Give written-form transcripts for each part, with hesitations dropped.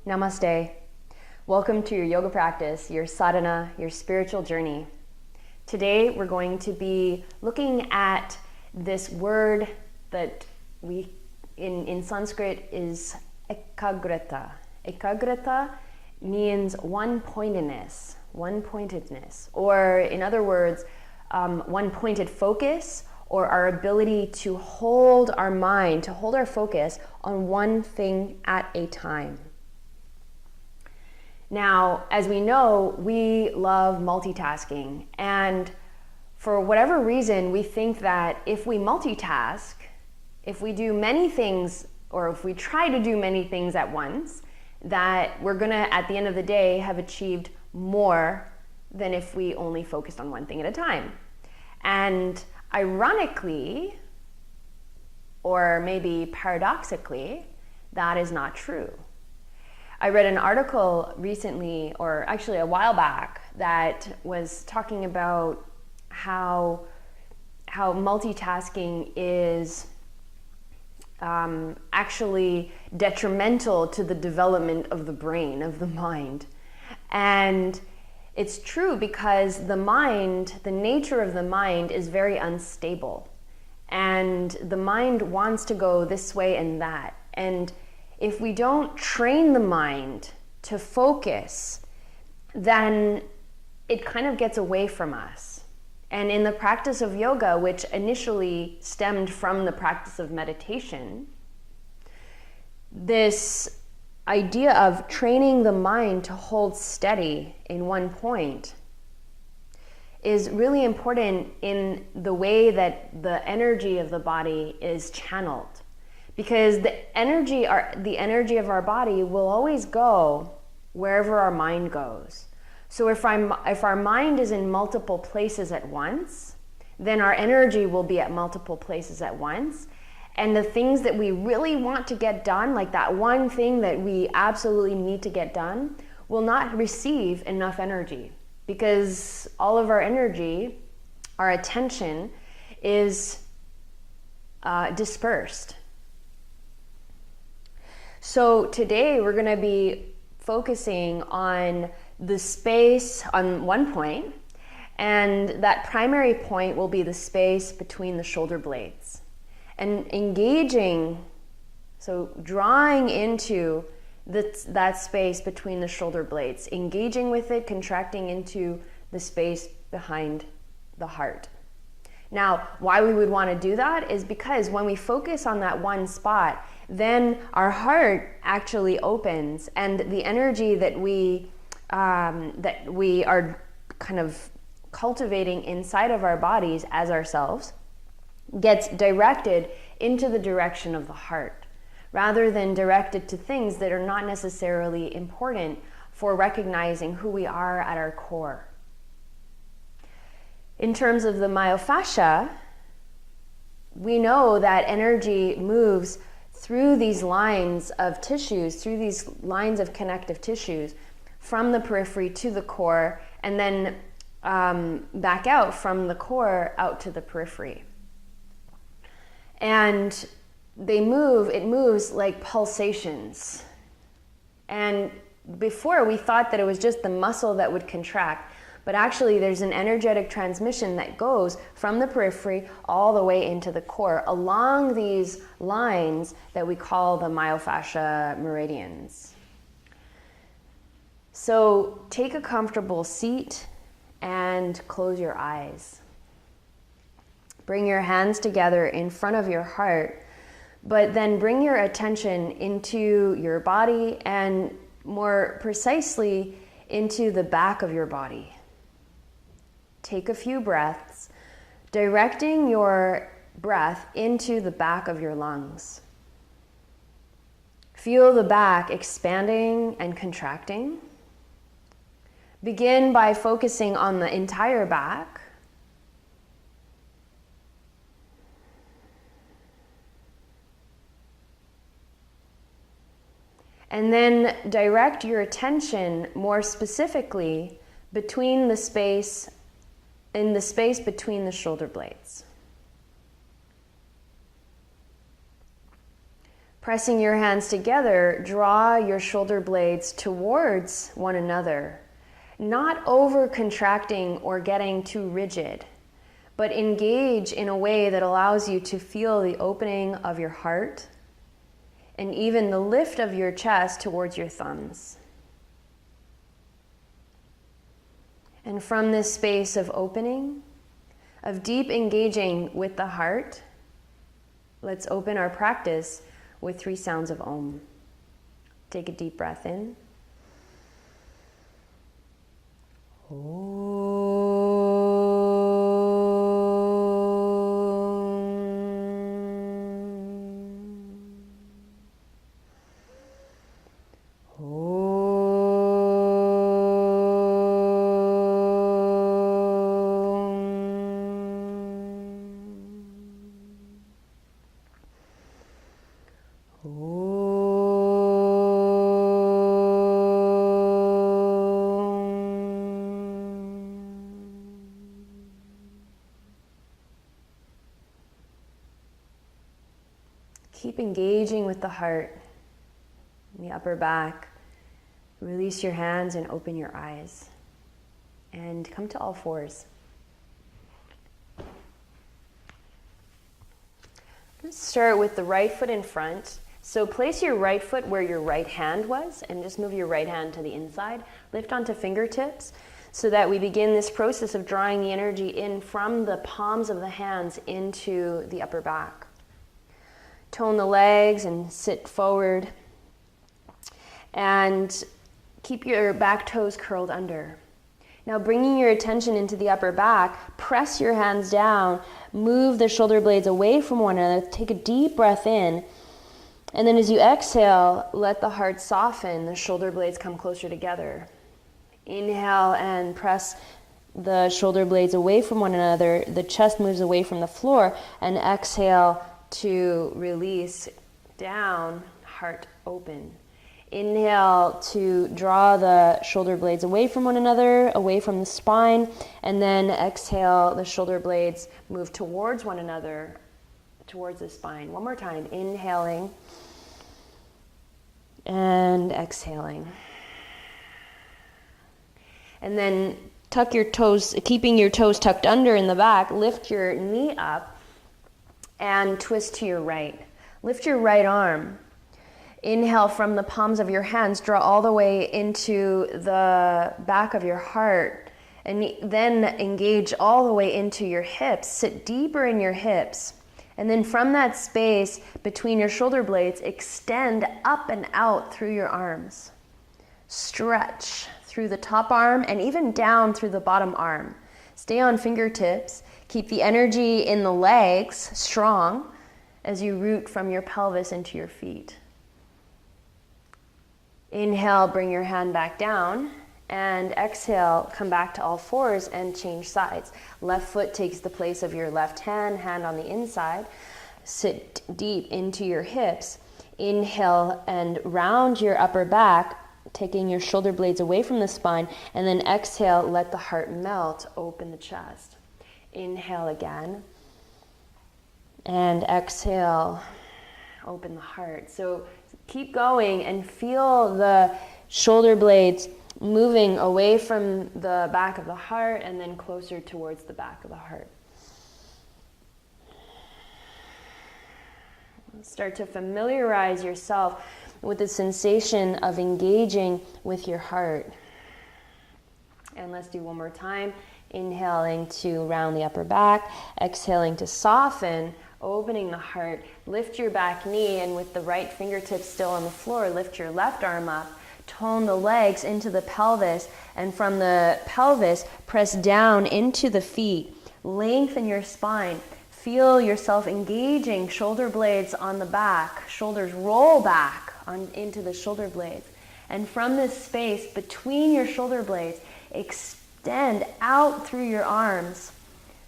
Namaste. Welcome to your yoga practice, your sadhana, your spiritual journey. Today we're going to be looking at this word that in Sanskrit is ekagrata. Ekagrata means one-pointedness, or in other words, one-pointed focus, or our ability to hold our mind, to hold our focus on one thing at a time. Now, as we know, we love multitasking, and for whatever reason, we think that if we multitask, if we do many things, or if we try to do many things at once, that we're gonna, at the end of the day, have achieved more than if we only focused on one thing at a time. And ironically, or maybe paradoxically, that is not true. I read an article recently, or actually a while back, that was talking about how multitasking is actually detrimental to the development of the brain, of the mind. And it's true because the mind, the nature of the mind is very unstable. And the mind wants to go this way and that. And if we don't train the mind to focus, then it kind of gets away from us. And in the practice of yoga, which initially stemmed from the practice of meditation, this idea of training the mind to hold steady in one point is really important in the way that the energy of the body is channeled. Because the energy of our body will always go wherever our mind goes. So if our mind is in multiple places at once, then our energy will be at multiple places at once. And the things that we really want to get done, like that one thing that we absolutely need to get done, will not receive enough energy. Because all of our energy, our attention, is dispersed. So today we're going to be focusing on the space on one point, and that primary point will be the space between the shoulder blades. And engaging, so drawing into that space between the shoulder blades, engaging with it, contracting into the space behind the heart. Now, why we would want to do that is because when we focus on that one spot, then our heart actually opens, and the energy that we are kind of cultivating inside of our bodies as ourselves gets directed into the direction of the heart, rather than directed to things that are not necessarily important for recognizing who we are at our core. In terms of the myofascia, we know that energy moves through these lines of tissues, through these lines of connective tissues, from the periphery to the core, and then back out from the core out to the periphery. And it moves like pulsations. And before we thought that it was just the muscle that would contract, but actually there's an energetic transmission that goes from the periphery all the way into the core along these lines that we call the myofascia meridians. So take a comfortable seat and close your eyes. Bring your hands together in front of your heart, but then bring your attention into your body, and more precisely into the back of your body. Take a few breaths, directing your breath into the back of your lungs. Feel the back expanding and contracting. Begin by focusing on the entire back. And then direct your attention more specifically between the space between the shoulder blades. Pressing your hands together, draw your shoulder blades towards one another, not over contracting or getting too rigid, but engage in a way that allows you to feel the opening of your heart and even the lift of your chest towards your thumbs. And from this space of opening, of deep engaging with the heart, let's open our practice with 3 sounds of Om. Take a deep breath in. Keep engaging with the heart, the upper back. Release your hands and open your eyes. And come to all fours. Let's start with the right foot in front. So place your right foot where your right hand was and just move your right hand to the inside. Lift onto fingertips so that we begin this process of drawing the energy in from the palms of the hands into the upper back. Tone the legs and sit forward. And keep your back toes curled under. Now bringing your attention into the upper back, press your hands down, move the shoulder blades away from one another, take a deep breath in, and then as you exhale, let the heart soften, the shoulder blades come closer together. Inhale and press the shoulder blades away from one another, the chest moves away from the floor, and exhale to release down, heart open. Inhale to draw the shoulder blades away from one another, away from the spine, and then exhale, the shoulder blades move towards one another, towards the spine. One more time, inhaling and exhaling. And then tuck your toes, keeping your toes tucked under in the back, lift your knee up and twist to your right. Lift your right arm. Inhale from the palms of your hands, draw all the way into the back of your heart, and then engage all the way into your hips. Sit deeper in your hips. And then from that space between your shoulder blades, extend up and out through your arms. Stretch through the top arm and even down through the bottom arm. Stay on fingertips. Keep the energy in the legs strong as you root from your pelvis into your feet. Inhale, bring your hand back down, and exhale, come back to all fours and change sides. Left foot takes the place of your left hand, hand on the inside. Sit deep into your hips. Inhale and round your upper back, taking your shoulder blades away from the spine, and then exhale, let the heart melt, open the chest. Inhale again, and exhale, open the heart. So keep going and feel the shoulder blades moving away from the back of the heart and then closer towards the back of the heart. Start to familiarize yourself with the sensation of engaging with your heart. And let's do one more time. Inhaling to round the upper back, exhaling to soften, opening the heart. Lift your back knee, and with the right fingertips still on the floor, lift your left arm up. Tone the legs into the pelvis, and from the pelvis, press down into the feet. Lengthen your spine. Feel yourself engaging shoulder blades on the back. Shoulders roll back into the shoulder blades. And from this space between your shoulder blades, extend out through your arms.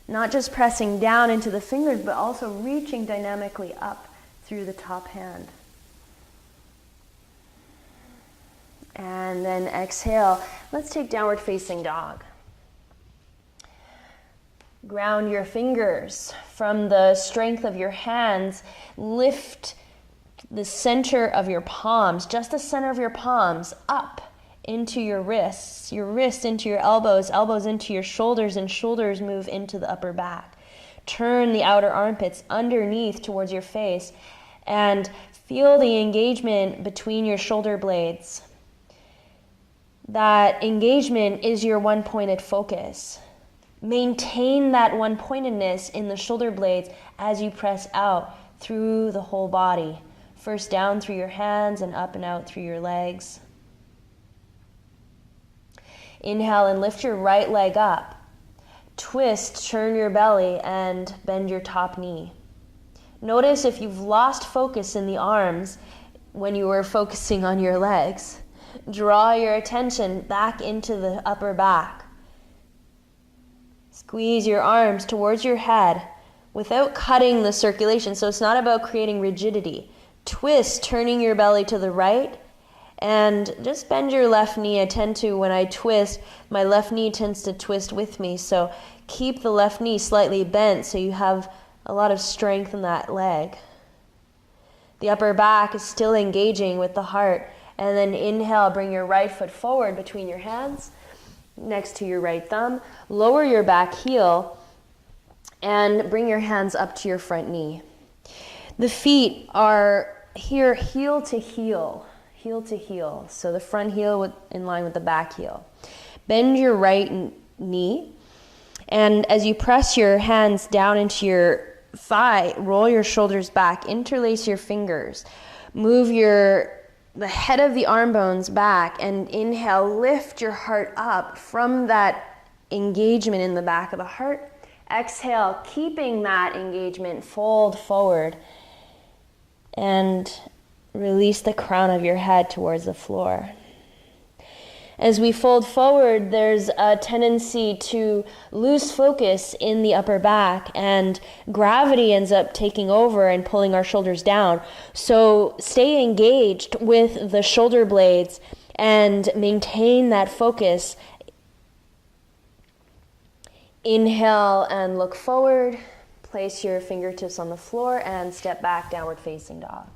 Not just pressing down into the fingers, but also reaching dynamically up through the top hand. And then exhale. Let's take downward facing dog. Ground your fingers from the strength of your hands. Lift the center of your palms, just the center of your palms, up into your wrists into your elbows, elbows into your shoulders, and shoulders move into the upper back. Turn the outer armpits underneath towards your face and feel the engagement between your shoulder blades. That engagement is your one-pointed focus. Maintain that one-pointedness in the shoulder blades as you press out through the whole body. First down through your hands and up and out through your legs. Inhale and lift your right leg up. Twist, turn your belly, and bend your top knee. Notice if you've lost focus in the arms when you were focusing on your legs. Draw your attention back into the upper back. Squeeze your arms towards your head without cutting the circulation. So it's not about creating rigidity. Twist, turning your belly to the right, and just bend your left knee. I tend to, when I twist, my left knee tends to twist with me. So keep the left knee slightly bent so you have a lot of strength in that leg. The upper back is still engaging with the heart. And then inhale, bring your right foot forward between your hands, next to your right thumb. Lower your back heel and bring your hands up to your front knee. The feet are here heel to heel. Heel to heel. So the front heel in line with the back heel. Bend your right knee, and as you press your hands down into your thigh, roll your shoulders back, interlace your fingers, move the head of the arm bones back, and inhale, lift your heart up from that engagement in the back of the heart. Exhale, keeping that engagement, fold forward and release the crown of your head towards the floor. As we fold forward, there's a tendency to lose focus in the upper back, and gravity ends up taking over and pulling our shoulders down. So stay engaged with the shoulder blades and maintain that focus. Inhale and look forward. Place your fingertips on the floor and step back, downward facing dog.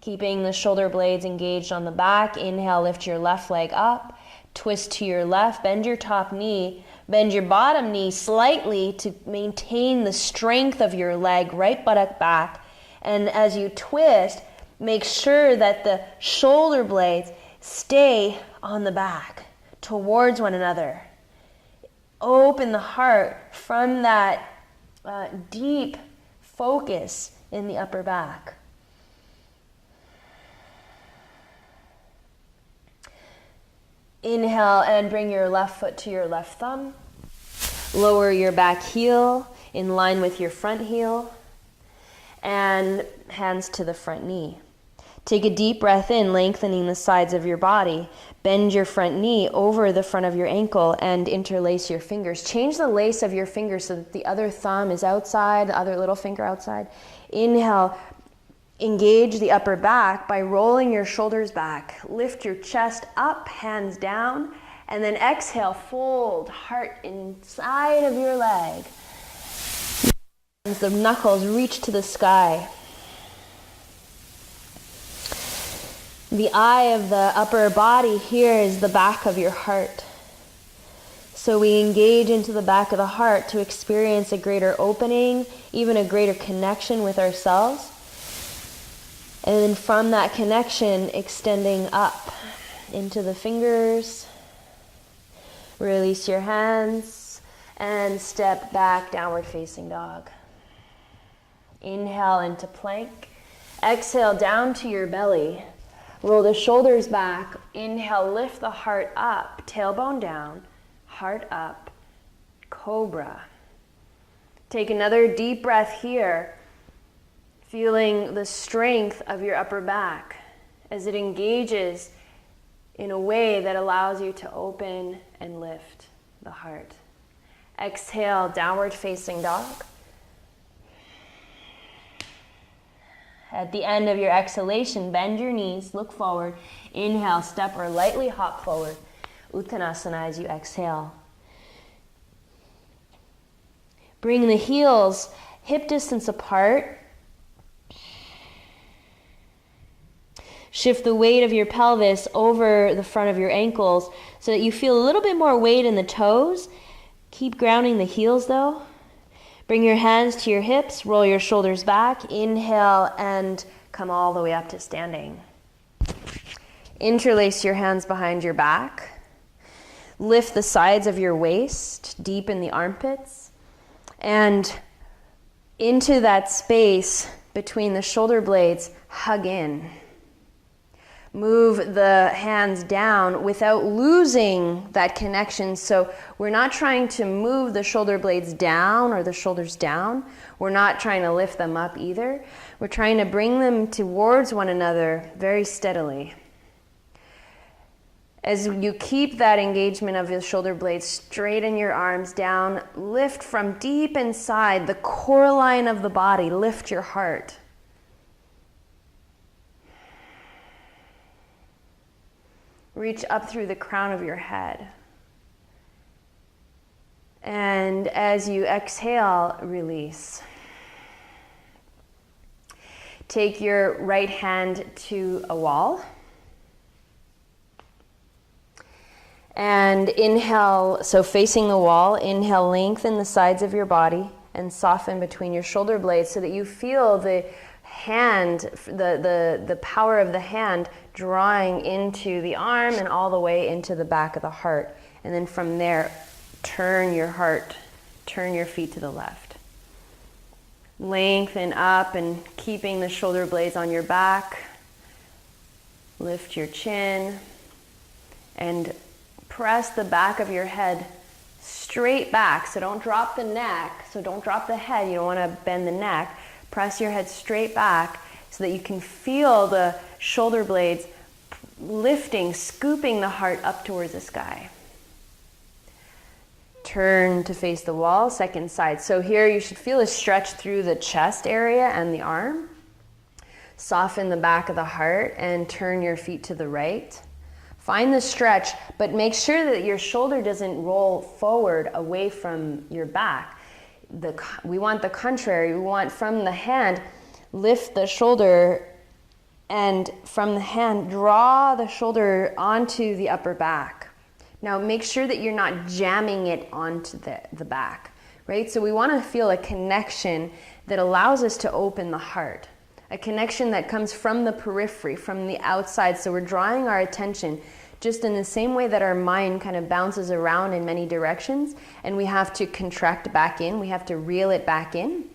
Keeping the shoulder blades engaged on the back. Inhale, lift your left leg up. Twist to your left, bend your top knee. Bend your bottom knee slightly to maintain the strength of your leg, right buttock back. And as you twist, make sure that the shoulder blades stay on the back towards one another. Open the heart from that deep focus in the upper back. Inhale and bring your left foot to your left thumb. Lower your back heel in line with your front heel. And hands to the front knee. Take a deep breath in, lengthening the sides of your body. Bend your front knee over the front of your ankle and interlace your fingers. Change the lace of your fingers so that the other thumb is outside, the other little finger outside. Inhale. Engage the upper back by rolling your shoulders back. Lift your chest up, hands down, and then exhale, fold heart inside of your leg. As the knuckles reach to the sky. The eye of the upper body here is the back of your heart. So we engage into the back of the heart to experience a greater opening, even a greater connection with ourselves. And then from that connection, extending up into the fingers. Release your hands and step back, downward facing dog. Inhale into plank. Exhale down to your belly. Roll the shoulders back. Inhale, lift the heart up, tailbone down, heart up, cobra. Take another deep breath here. Feeling the strength of your upper back as it engages in a way that allows you to open and lift the heart. Exhale, downward facing dog. At the end of your exhalation, bend your knees, look forward. Inhale, step or lightly hop forward. Uttanasana as you exhale. Bring the heels hip distance apart. Shift the weight of your pelvis over the front of your ankles so that you feel a little bit more weight in the toes. Keep grounding the heels though. Bring your hands to your hips, roll your shoulders back, inhale and come all the way up to standing. Interlace your hands behind your back. Lift the sides of your waist, deepen the armpits, and into that space between the shoulder blades, hug in. Move the hands down without losing that connection. So we're not trying to move the shoulder blades down or the shoulders down. We're not trying to lift them up either. We're trying to bring them towards one another very steadily. As you keep that engagement of the shoulder blades, straighten your arms down. Lift from deep inside the core line of the body. Lift your heart. Reach up through the crown of your head. And as you exhale, release. Take your right hand to a wall. And inhale, so facing the wall, inhale, lengthen the sides of your body and soften between your shoulder blades so that you feel the hand, the power of the hand drawing into the arm and all the way into the back of the heart. And then from there, turn your heart, turn your feet to the left. Lengthen up and keeping the shoulder blades on your back. Lift your chin and press the back of your head straight back. So don't drop the neck, so don't drop the head. You don't want to bend the neck. Press your head straight back so that you can feel the shoulder blades lifting, scooping the heart up towards the sky. Turn to face the wall, second side. So here you should feel a stretch through the chest area and the arm. Soften the back of the heart and turn your feet to the right. Find the stretch, but make sure that your shoulder doesn't roll forward away from your back. We want the contrary. We want from the hand, lift the shoulder, and from the hand, draw the shoulder onto the upper back. Now make sure that you're not jamming it onto the back, right? So we want to feel a connection that allows us to open the heart, a connection that comes from the periphery, from the outside. So we're drawing our attention just in the same way that our mind kind of bounces around in many directions and we have to contract back in, we have to reel it back in.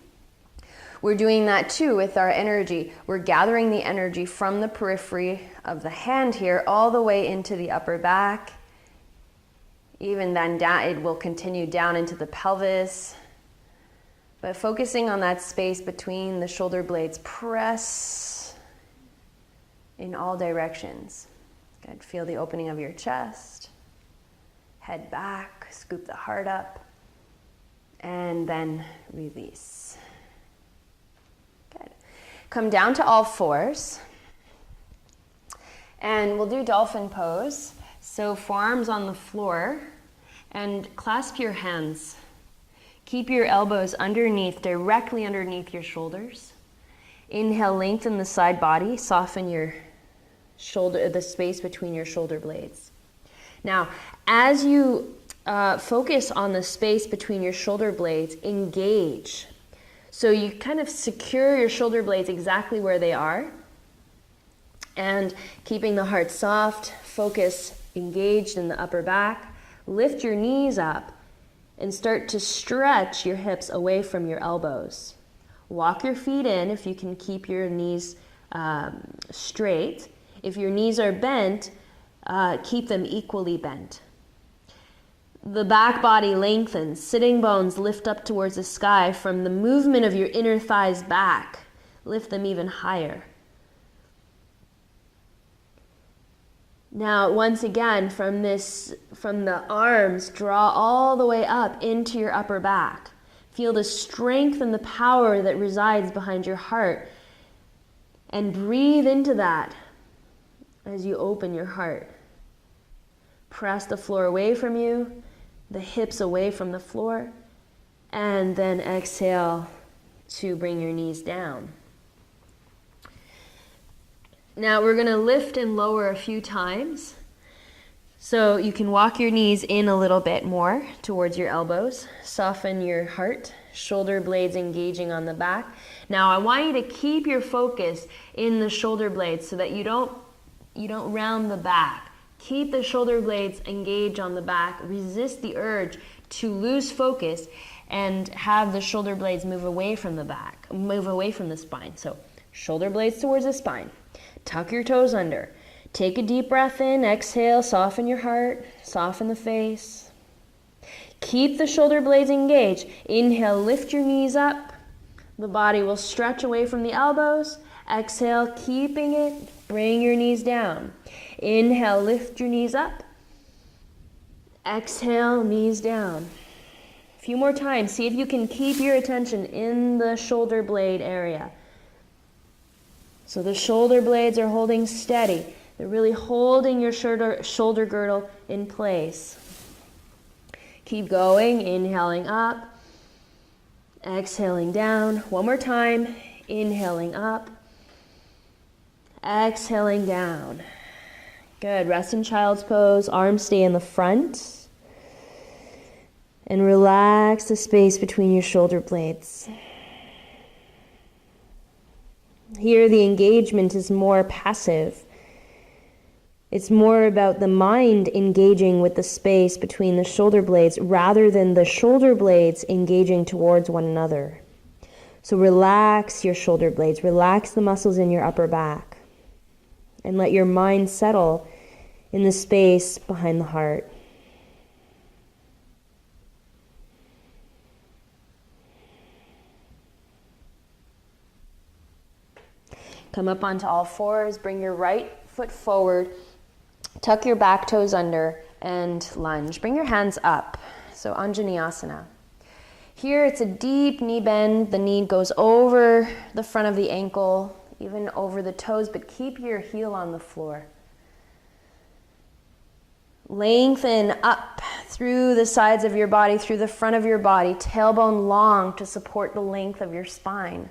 We're doing that too with our energy. We're gathering the energy from the periphery of the hand here all the way into the upper back. Even then it will continue down into the pelvis. But focusing on that space between the shoulder blades, press in all directions. Good. Feel the opening of your chest. Head back, scoop the heart up, and then release. Good. Come down to all fours, and we'll do dolphin pose. So forearms on the floor, and clasp your hands. Keep your elbows underneath, directly underneath your shoulders. Inhale, lengthen the side body, soften your shoulder, the space between your shoulder blades. Now, as you focus on the space between your shoulder blades, engage. So you kind of secure your shoulder blades exactly where they are. And keeping the heart soft, focus engaged in the upper back. Lift your knees up and start to stretch your hips away from your elbows. Walk your feet in if you can keep your knees straight. If your knees are bent, keep them equally bent. The back body lengthens, sitting bones lift up towards the sky from the movement of your inner thighs back. Lift them even higher. Now, once again, from the arms, draw all the way up into your upper back. Feel the strength and the power that resides behind your heart. And breathe into that as you open your heart. Press the floor away from you, the hips away from the floor, and then exhale, to bring your knees down. Now we're going to lift and lower a few times. So you can walk your knees in a little bit more towards your elbows. Soften your heart, shoulder blades engaging on the back. Now I want you to keep your focus in the shoulder blades so that you don't round the back. Keep the shoulder blades engaged on the back. Resist the urge to lose focus and have the shoulder blades move away from the back, move away from the spine. So shoulder blades towards the spine. Tuck your toes under. Take a deep breath in, exhale, soften your heart, soften the face. Keep the shoulder blades engaged. Inhale, lift your knees up. The body will stretch away from the elbows. Exhale, keeping it, bring your knees down. Inhale, lift your knees up. Exhale, knees down. A few more times. See if you can keep your attention in the shoulder blade area. So the shoulder blades are holding steady. They're really holding your shoulder girdle in place. Keep going, inhaling up, exhaling down. One more time, inhaling up, exhaling down. Good, rest in child's pose, arms stay in the front. And relax the space between your shoulder blades. Here the engagement is more passive. It's more about the mind engaging with the space between the shoulder blades rather than the shoulder blades engaging towards one another. So relax your shoulder blades, relax the muscles in your upper back, and let your mind settle in the space behind the heart. Come up onto all fours, bring your right foot forward, tuck your back toes under, and lunge. Bring your hands up, so Anjaneyasana. Here it's a deep knee bend. The knee goes over the front of the ankle, even over the toes, but keep your heel on the floor. Lengthen up through the sides of your body, through the front of your body, tailbone long to support the length of your spine.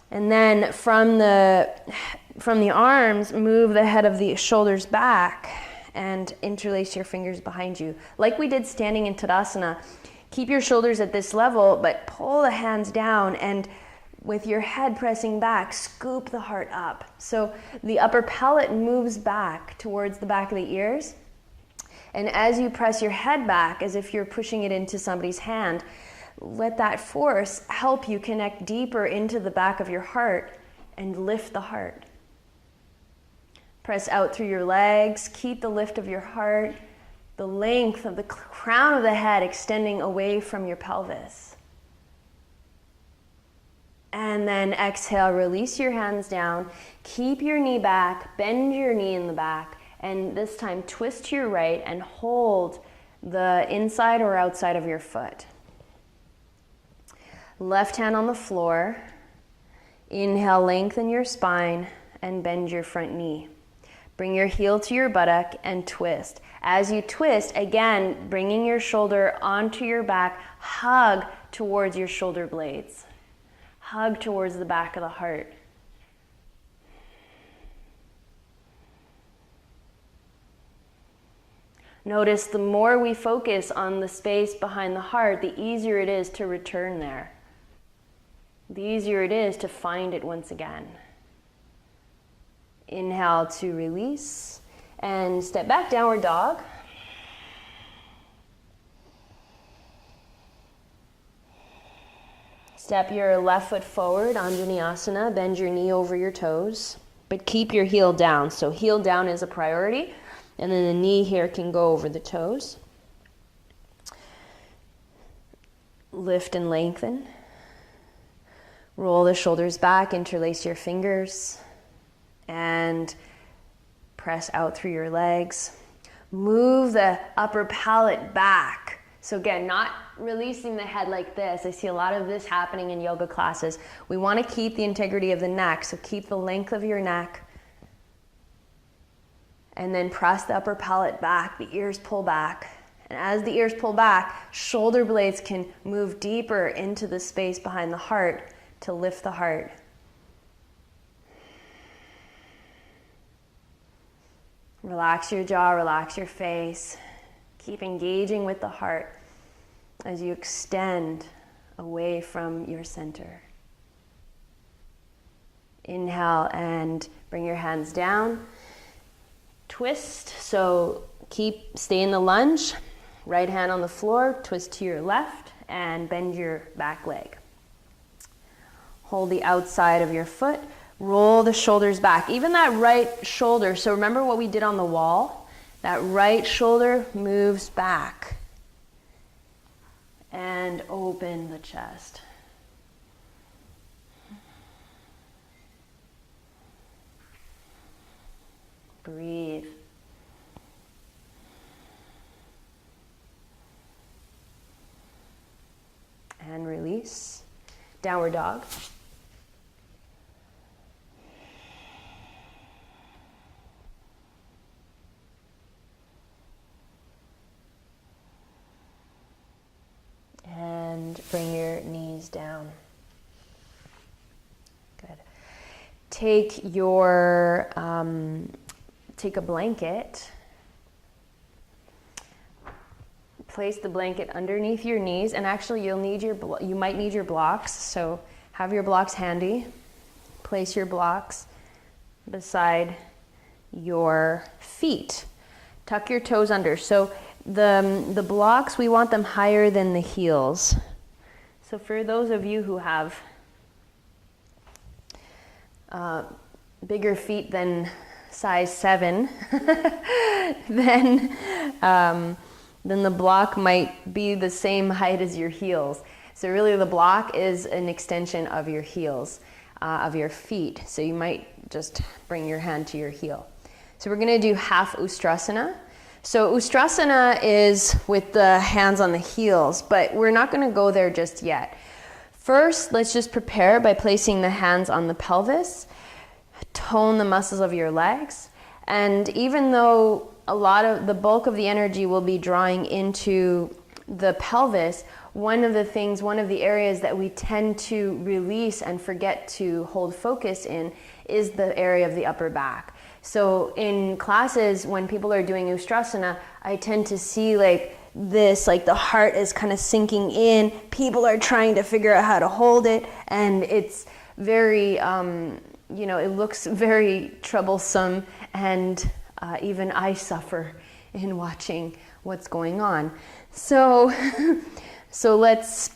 And then from the arms, move the head of the shoulders back and interlace your fingers behind you. Like we did standing in Tadasana, keep your shoulders at this level, but pull the hands down and with your head pressing back, scoop the heart up. So the upper palate moves back towards the back of the ears. And as you press your head back, as if you're pushing it into somebody's hand, let that force help you connect deeper into the back of your heart and lift the heart. Press out through your legs, keep the lift of your heart, the length of the crown of the head extending away from your pelvis. And then exhale, release your hands down, keep your knee back, bend your knee in the back, and this time twist to your right and hold the inside or outside of your foot. Left hand on the floor. Inhale, lengthen your spine and bend your front knee. Bring your heel to your buttock and twist. As you twist, again, bringing your shoulder onto your back, hug towards your shoulder blades. Hug towards the back of the heart. Notice the more we focus on the space behind the heart, the easier it is to return there. The easier it is to find it once again. Inhale to release and step back, downward dog. Step your left foot forward, Anjaneyasana, bend your knee over your toes, but keep your heel down. So heel down is a priority, and then the knee here can go over the toes. Lift and lengthen. Roll the shoulders back, interlace your fingers, and press out through your legs. Move the upper palate back. So again, not releasing the head like this. I see a lot of this happening in yoga classes. We want to keep the integrity of the neck, so keep the length of your neck. And then press the upper palate back, the ears pull back, And as the ears pull back, shoulder blades can move deeper into the space behind the heart to lift the heart. Relax your jaw, relax your face. Keep engaging with the heart as you extend away from your center. Inhale and bring your hands down. Twist, so stay in the lunge. Right hand on the floor, twist to your left and bend your back leg. Hold the outside of your foot, roll the shoulders back. Even that right shoulder, so remember what we did on the wall? That right shoulder moves back. And open the chest. Breathe. And release. Downward dog. And bring your knees down. Good. Take a blanket. Place the blanket underneath your knees, and actually you might need your blocks, so have your blocks handy. Place your blocks beside your feet. Tuck your toes under. So the blocks, we want them higher than the heels. So for those of you who have bigger feet than size 7, then the block might be the same height as your heels. So really the block is an extension of your heels, of your feet. So you might just bring your hand to your heel. So we're going to do half Ustrasana. So Ustrasana is with the hands on the heels, but we're not going to go there just yet. First, let's just prepare by placing the hands on the pelvis. Tone the muscles of your legs. And even though the bulk of the energy will be drawing into the pelvis, one of the areas that we tend to release and forget to hold focus in is the area of the upper back. So in classes, when people are doing Ustrasana, I tend to see like the heart is kind of sinking in. People are trying to figure out how to hold it, and it's very, it looks very troublesome, and even I suffer in watching what's going on. So let's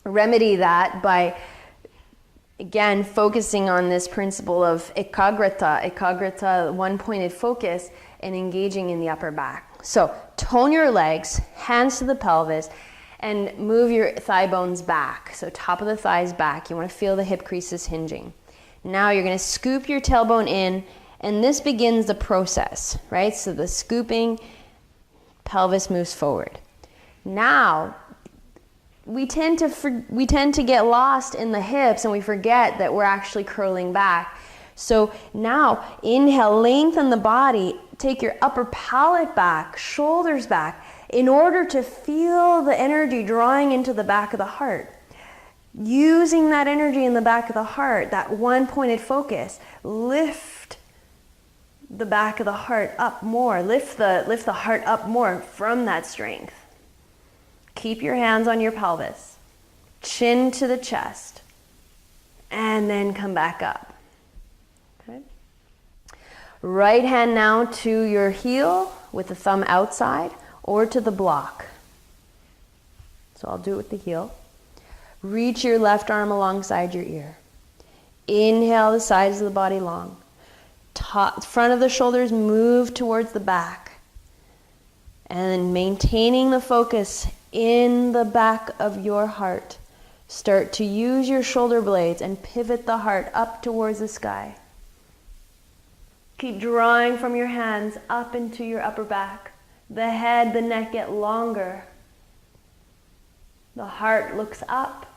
remedy that by, again, focusing on this principle of ekagrata, one-pointed focus, and engaging in the upper back. So tone your legs, hands to the pelvis, and move your thigh bones back. So top of the thighs back. You want to feel the hip creases hinging. Now you're going to scoop your tailbone in, and this begins the process, right? So the scooping, pelvis moves forward. Now, we tend to get lost in the hips, and we forget that we're actually curling back. So now, inhale, lengthen the body, take your upper palate back, shoulders back, in order to feel the energy drawing into the back of the heart. Using that energy in the back of the heart, that one-pointed focus, lift the back of the heart up more, lift the heart up more from that strength. Keep your hands on your pelvis, chin to the chest, and then come back up. Okay. Right hand now to your heel with the thumb outside or to the block. So I'll do it with the heel. Reach your left arm alongside your ear. Inhale the sides of the body long. Front of the shoulders move towards the back. And maintaining the focus in the back of your heart, start to use your shoulder blades and pivot the heart up towards the sky. Keep drawing from your hands up into your upper back. The head, the neck get longer. The heart looks up.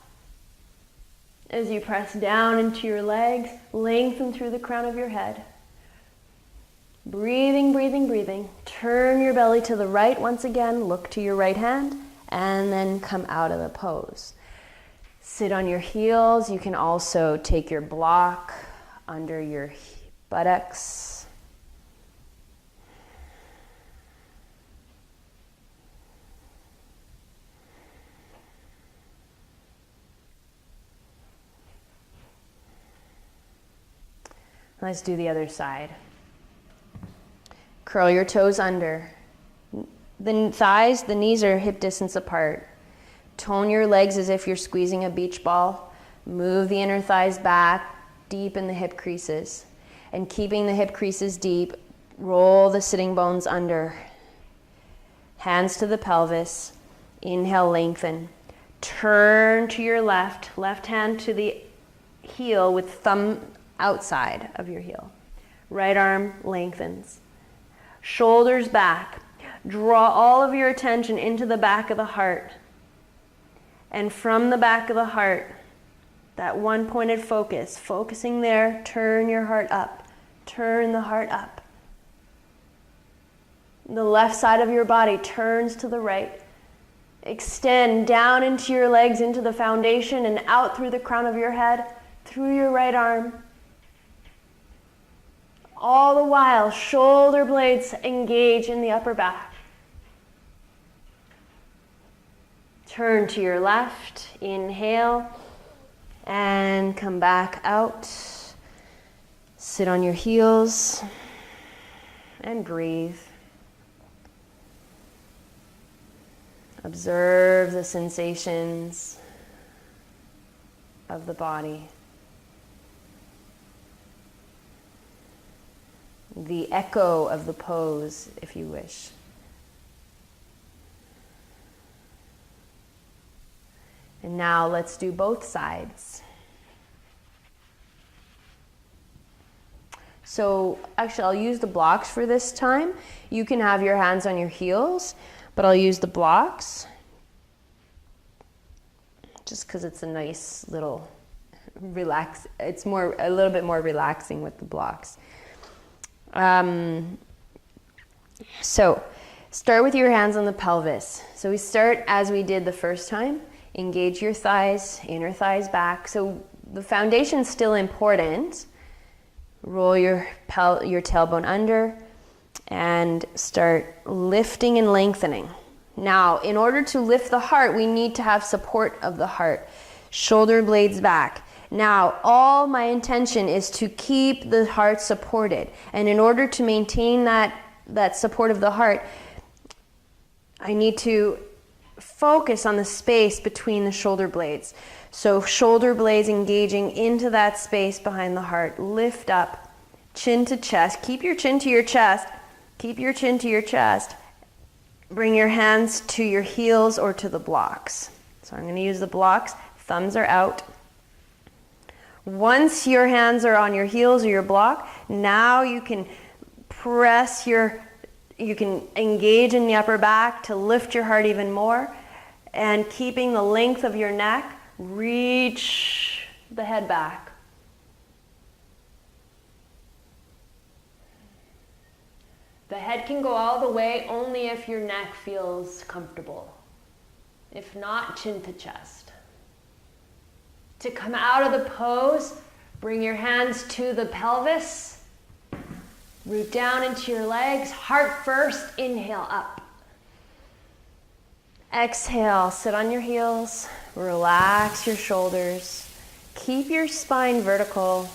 As you press down into your legs, lengthen through the crown of your head. Breathing, breathing, breathing. Turn your belly to the right once again. Look to your right hand and then come out of the pose. Sit on your heels. You can also take your block under your buttocks. Let's do the other side. Curl your toes under. The thighs, the knees are hip distance apart. Tone your legs as if you're squeezing a beach ball. Move the inner thighs back, deep in the hip creases. And keeping the hip creases deep, roll the sitting bones under. Hands to the pelvis. Inhale, lengthen. Turn to your left. Left hand to the heel with thumb outside of your heel. Right arm lengthens. Shoulders back. Draw all of your attention into the back of the heart. And from the back of the heart, that one pointed focus, focusing there, turn your heart up. Turn the heart up. The left side of your body turns to the right. Extend down into your legs, into the foundation, and out through the crown of your head, through your right arm. All the while, shoulder blades engage in the upper back. Turn to your left, inhale, and come back out. Sit on your heels and breathe. Observe the sensations of the body. The echo of the pose, if you wish. And now let's do both sides. So actually I'll use the blocks for this time. You can have your hands on your heels, but I'll use the blocks just because it's a nice little it's a little bit more relaxing with the blocks. So start with your hands on the pelvis. So we start as we did the first time. Engage your thighs, inner thighs back. So the foundation's still important. Roll your tailbone under and start lifting and lengthening. Now, in order to lift the heart, we need to have support of the heart. Shoulder blades back. Now, all my intention is to keep the heart supported. And in order to maintain that support of the heart, I need to focus on the space between the shoulder blades. So shoulder blades engaging into that space behind the heart. Lift up, chin to chest. Keep your chin to your chest. Keep your chin to your chest. Bring your hands to your heels or to the blocks. So I'm going to use the blocks. Thumbs are out. Once your hands are on your heels or your block, now you can you can engage in the upper back to lift your heart even more, and keeping the length of your neck, reach the head back. The head can go all the way only if your neck feels comfortable. If not, chin to chest. To come out of the pose, bring your hands to the pelvis. Root down into your legs. Heart first. Inhale up. Exhale. Sit on your heels. Relax your shoulders. Keep your spine vertical.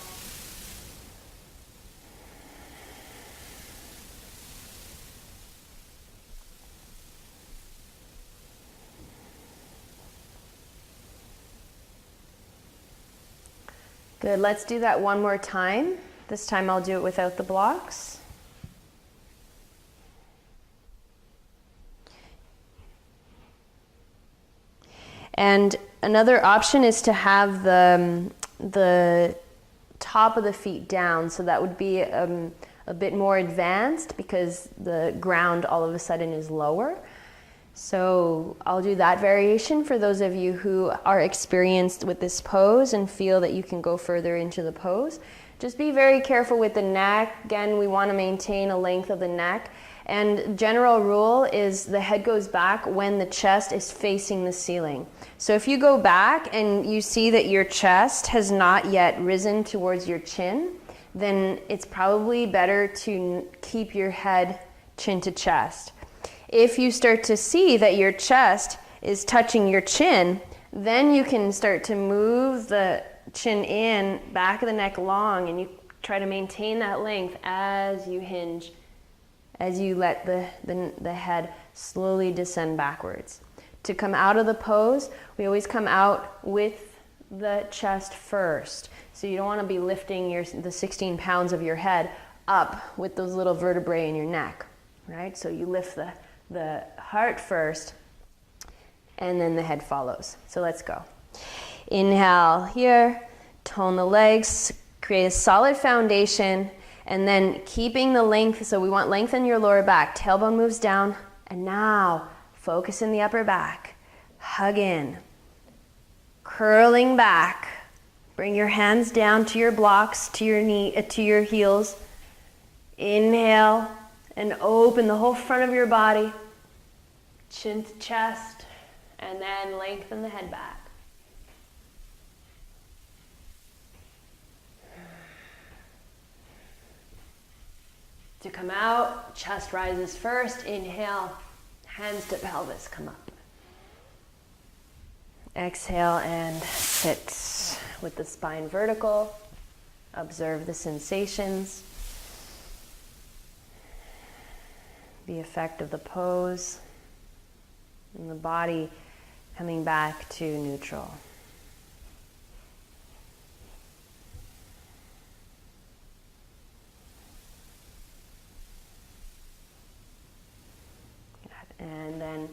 Good. Let's do that one more time. This time I'll do it without the blocks. And another option is to have the top of the feet down. So that would be a bit more advanced because the ground all of a sudden is lower. So I'll do that variation for those of you who are experienced with this pose and feel that you can go further into the pose. Just be very careful with the neck. Again, we want to maintain a length of the neck. And general rule is the head goes back when the chest is facing the ceiling. So if you go back and you see that your chest has not yet risen towards your chin, then it's probably better to keep your head chin to chest. If you start to see that your chest is touching your chin, then you can start to move the chin in, back of the neck long, and you try to maintain that length as you hinge, as you let the head slowly descend backwards. To come out of the pose, we always come out with the chest first. So you don't want to be lifting the 16 pounds of your head up with those little vertebrae in your neck, right? So you lift the heart first, and then the head follows. So let's go. Inhale here, tone the legs, create a solid foundation, and then keeping the length, so we want length in your lower back. Tailbone moves down, and now focus in the upper back. Hug in. Curling back. Bring your hands down to your blocks, to your heels. Inhale, and open the whole front of your body. Chin to chest, and then lengthen the head back. To come out, chest rises first. Inhale, hands to pelvis, come up. Exhale and sit with the spine vertical. Observe the sensations, the effect of the pose, and the body coming back to neutral. And then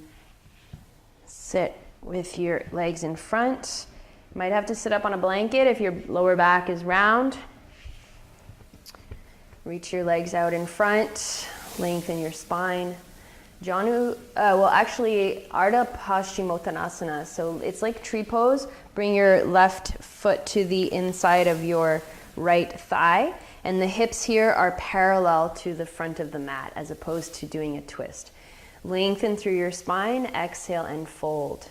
sit with your legs in front. You might have to sit up on a blanket if your lower back is round. Reach your legs out in front, lengthen your spine. Ardha Paschimottanasana. So it's like tree pose. Bring your left foot to the inside of your right thigh, and the hips here are parallel to the front of the mat as opposed to doing a twist. Lengthen through your spine, exhale and fold.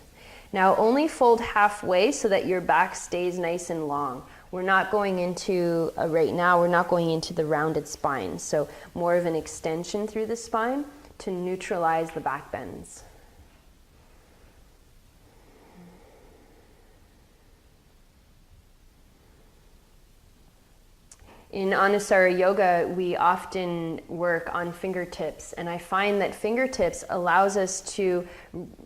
Now only fold halfway so that your back stays nice and long. We're not going into, right now, we're not going into the rounded spine. So more of an extension through the spine to neutralize the back bends. In Anusara yoga, we often work on fingertips, and I find that fingertips allows us to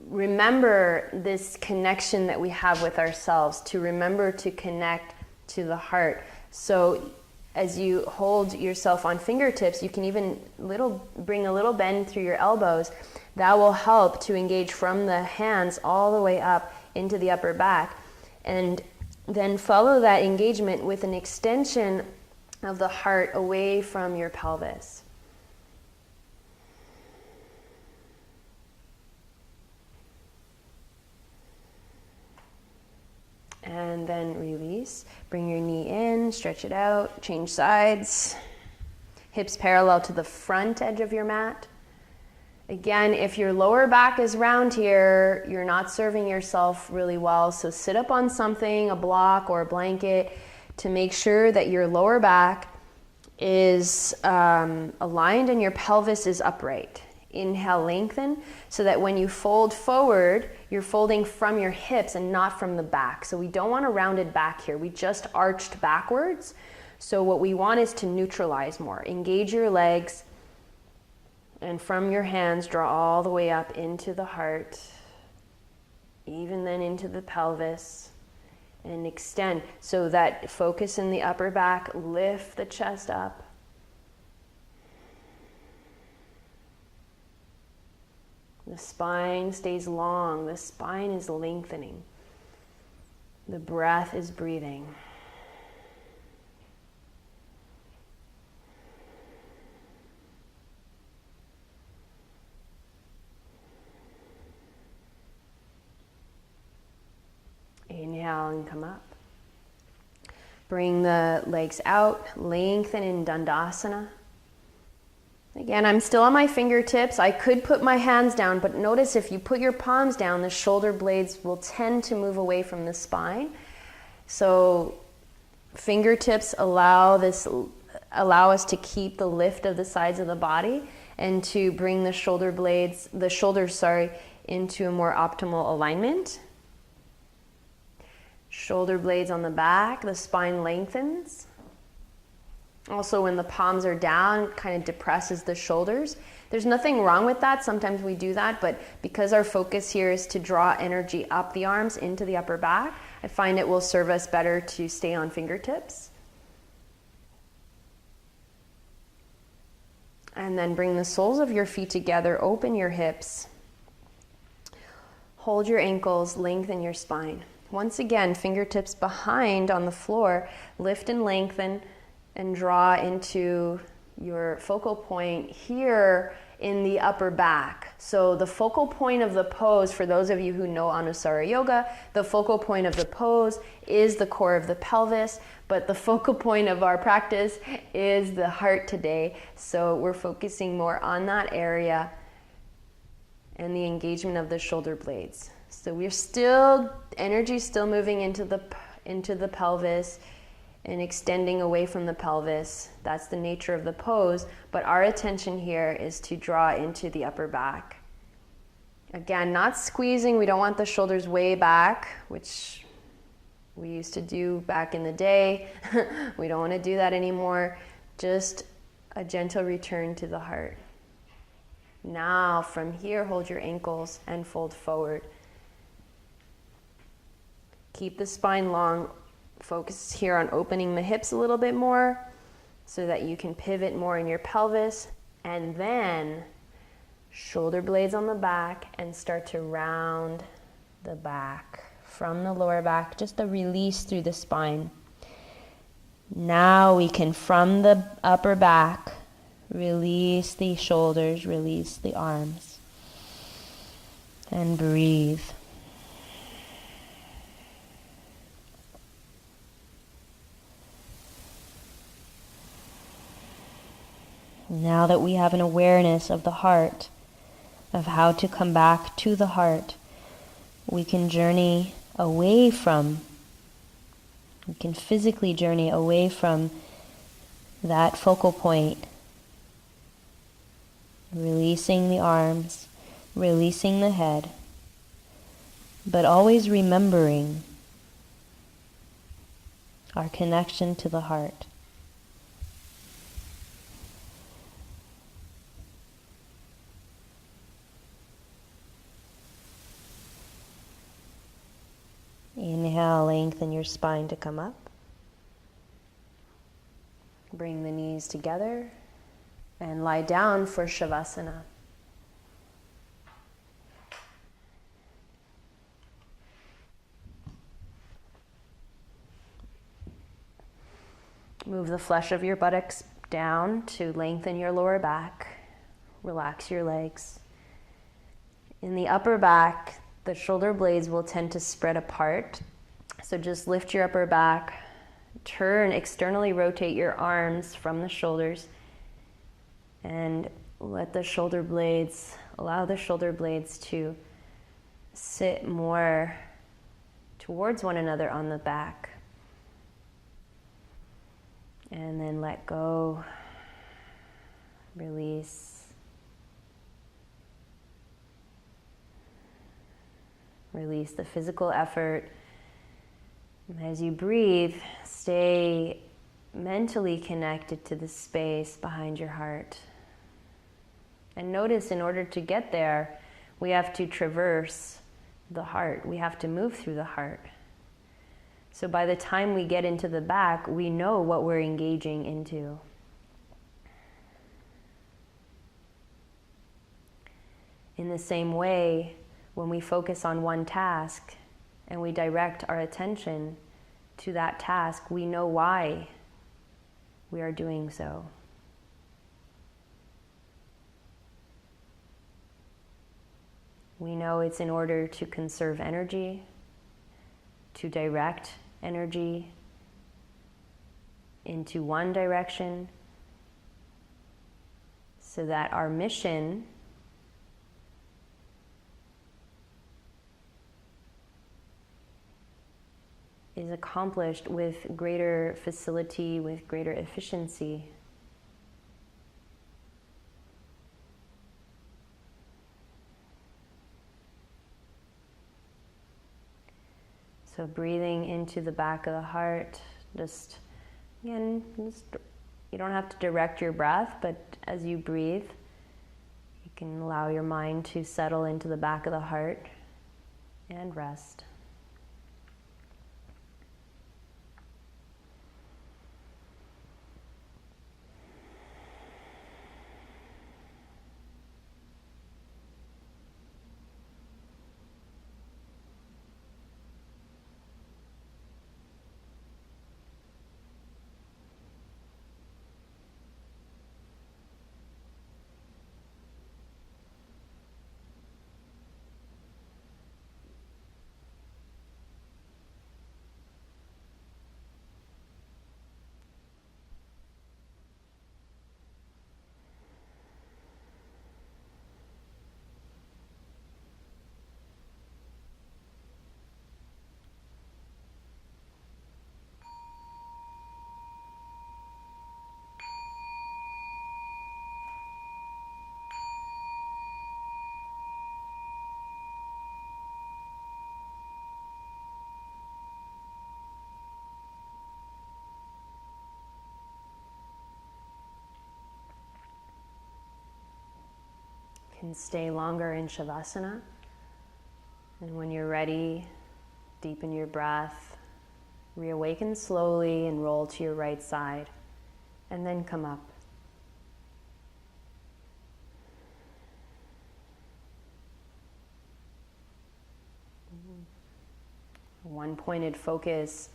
remember this connection that we have with ourselves, to remember to connect to the heart. So as you hold yourself on fingertips, you can even bring a little bend through your elbows. That will help to engage from the hands all the way up into the upper back. And then follow that engagement with an extension of the heart away from your pelvis. And then release. Bring your knee in, stretch it out, change sides. Hips parallel to the front edge of your mat. Again, if your lower back is round here, you're not serving yourself really well. So sit up on something, a block or a blanket, to make sure that your lower back is aligned and your pelvis is upright. Inhale, lengthen, so that when you fold forward, you're folding from your hips and not from the back. So we don't want a rounded back here. We just arched backwards. So what we want is to neutralize more. Engage your legs, and from your hands, draw all the way up into the heart, even then into the pelvis. And extend, so that focus in the upper back, lift the chest up. The spine stays long, the spine is lengthening. The breath is breathing. Inhale and come up. Bring the legs out, lengthen in Dandasana. Again, I'm still on my fingertips. I could put my hands down, but notice if you put your palms down, the shoulder blades will tend to move away from the spine. So fingertips allow us to keep the lift of the sides of the body and to bring the shoulders, into a more optimal alignment. Shoulder blades on the back, the spine lengthens. Also, when the palms are down, it kind of depresses the shoulders. There's nothing wrong with that. Sometimes we do that, but because our focus here is to draw energy up the arms into the upper back, I find it will serve us better to stay on fingertips. And then bring the soles of your feet together, open your hips. Hold your ankles, lengthen your spine. Once again, fingertips behind on the floor, lift and lengthen and draw into your focal point here in the upper back. So the focal point of the pose, for those of you who know Anusara yoga, the focal point of the pose is the core of the pelvis, but the focal point of our practice is the heart today. So we're focusing more on that area and the engagement of the shoulder blades. So energy still moving into the pelvis and extending away from the pelvis. That's the nature of the pose, but our attention here is to draw into the upper back. Again, not squeezing. We don't want the shoulders way back, which we used to do back in the day. We don't want to do that anymore. Just a gentle return to the heart. Now, from here, hold your ankles and fold forward. Keep the spine long. Focus here on opening the hips a little bit more so that you can pivot more in your pelvis. And then shoulder blades on the back and start to round the back from the lower back, just a release through the spine. Now we can, from the upper back, release the shoulders, release the arms, and breathe. Now that we have an awareness of the heart, of how to come back to the heart, we can journey away from, we can physically journey away from that focal point, releasing the arms, releasing the head, but always remembering our connection to the heart. Inhale, lengthen your spine to come up. Bring the knees together and lie down for Shavasana. Move the flesh of your buttocks down to lengthen your lower back. Relax your legs. In the upper back, the shoulder blades will tend to spread apart. So just lift your upper back, turn, externally rotate your arms from the shoulders, and allow the shoulder blades to sit more towards one another on the back. And then let go, release. Release the physical effort. As you breathe, stay mentally connected to the space behind your heart. And notice, in order to get there, we have to traverse the heart. We have to move through the heart. So by the time we get into the back, we know what we're engaging into. In the same way, when we focus on one task and we direct our attention to that task, we know why we are doing so. We know it's in order to conserve energy, to direct energy, into one direction, so that our mission is accomplished with greater facility, with greater efficiency. So breathing into the back of the heart, again, you don't have to direct your breath, but as you breathe, you can allow your mind to settle into the back of the heart and rest. Can stay longer in Shavasana, and when you're ready, deepen your breath, reawaken slowly and roll to your right side, and then come up. One-pointed focus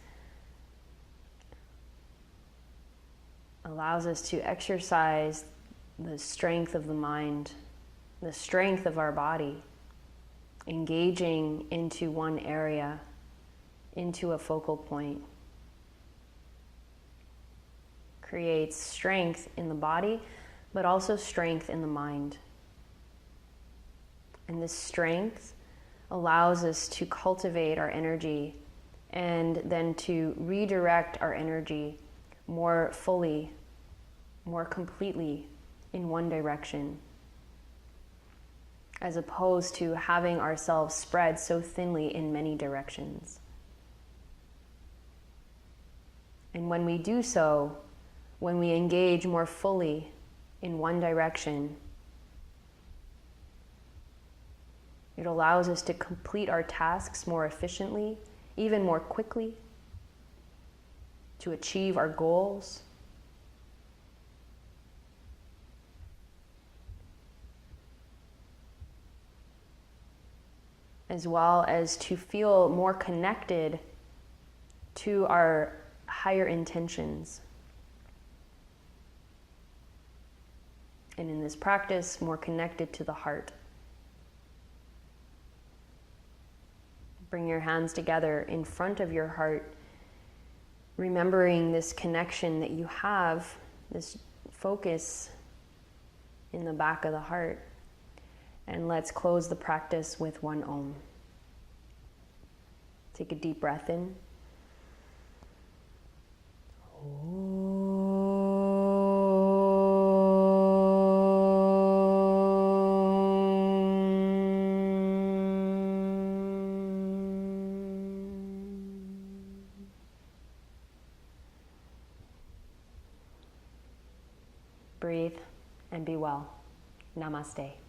allows us to exercise the strength of the mind, the strength of our body, engaging into one area, into a focal point. Creates strength in the body, but also strength in the mind. And this strength allows us to cultivate our energy and then to redirect our energy more fully, more completely in one direction, as opposed to having ourselves spread so thinly in many directions. And when we do so, when we engage more fully in one direction, it allows us to complete our tasks more efficiently, even more quickly, to achieve our goals. As well as to feel more connected to our higher intentions. And in this practice, more connected to the heart. Bring your hands together in front of your heart, remembering this connection that you have, this focus in the back of the heart. And let's close the practice with one Om. Take a deep breath in. Breathe and be well. Namaste.